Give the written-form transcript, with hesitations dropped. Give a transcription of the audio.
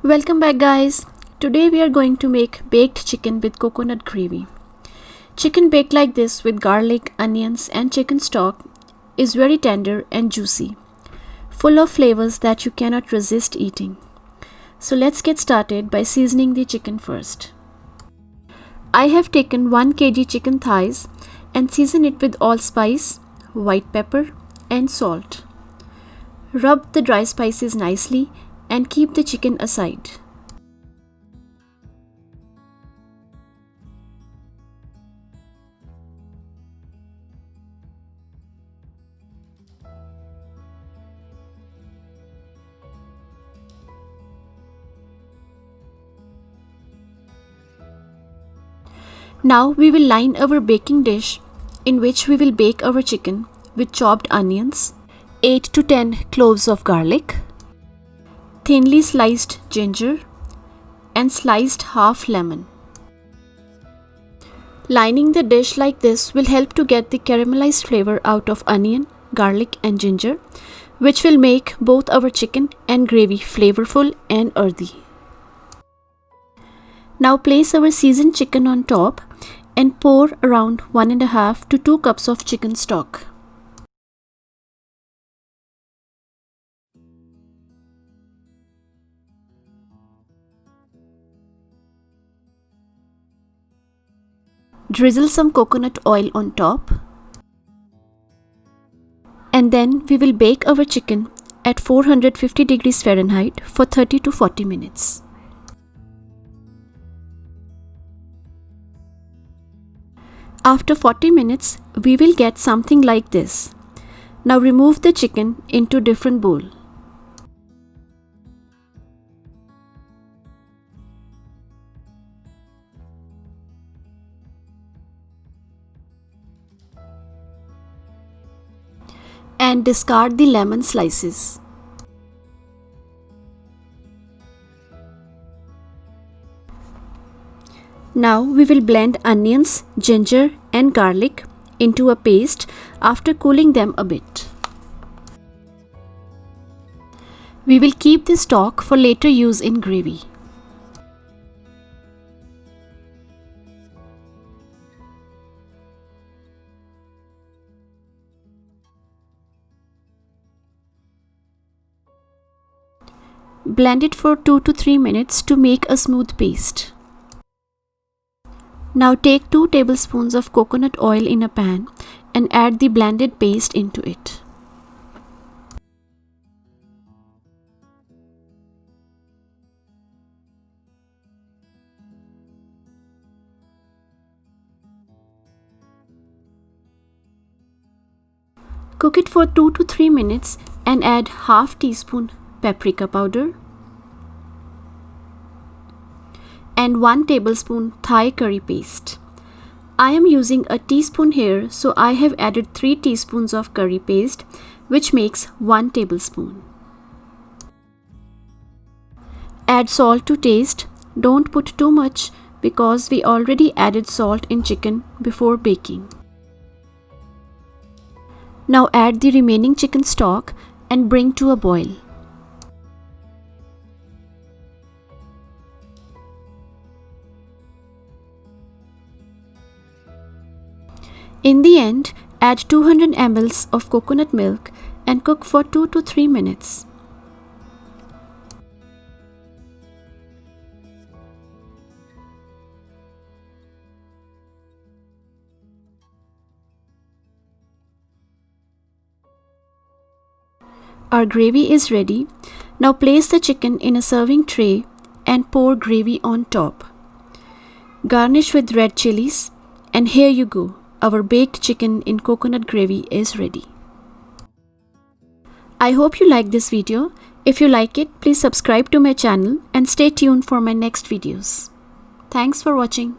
Welcome back, guys. Today we are going to make baked chicken with coconut gravy. Chicken baked like this with garlic, onions and chicken stock is very tender and juicy, full of flavors that you cannot resist eating. So let's get started by seasoning the chicken first. I have taken 1 kg chicken thighs and season it with allspice, white pepper and salt. Rub the dry spices nicely and keep the chicken aside. Now we will line our baking dish in which we will bake our chicken with chopped onions, 8 to 10 cloves of garlic, thinly sliced ginger and sliced half lemon. Lining the dish like this will help to get the caramelized flavor out of onion, garlic and ginger, which will make both our chicken and gravy flavorful and earthy. Now place our seasoned chicken on top and pour around 1.5 to 2 cups of chicken stock. Drizzle some coconut oil on top. And then we will bake our chicken at 450 degrees Fahrenheit for 30 to 40 minutes. After 40 minutes, we will get something like this. Now remove the chicken into different bowl. And discard the lemon slices. Now we will blend onions, ginger and garlic into a paste after cooling them a bit. We will keep the stock for later use in gravy. Blend it for 2 to 3 minutes to make a smooth paste. Now take 2 tablespoons of coconut oil in a pan and add the blended paste into it. Cook it for 2 to 3 minutes and add half teaspoon paprika powder and 1 tablespoon Thai curry paste. I am using a teaspoon here, so I have added 3 teaspoons of curry paste, which makes 1 tablespoon. Add salt to taste. Don't put too much because we already added salt in chicken before baking. Now add the remaining chicken stock and bring to a boil. In the end, add 200 ml of coconut milk and cook for 2 to 3 minutes. Our gravy is ready. Now place the chicken in a serving tray and pour gravy on top. Garnish with red chilies, and here you go. Our baked chicken in coconut gravy is ready. I hope you like this video. If you like it, please subscribe to my channel and stay tuned for my next videos. Thanks for watching.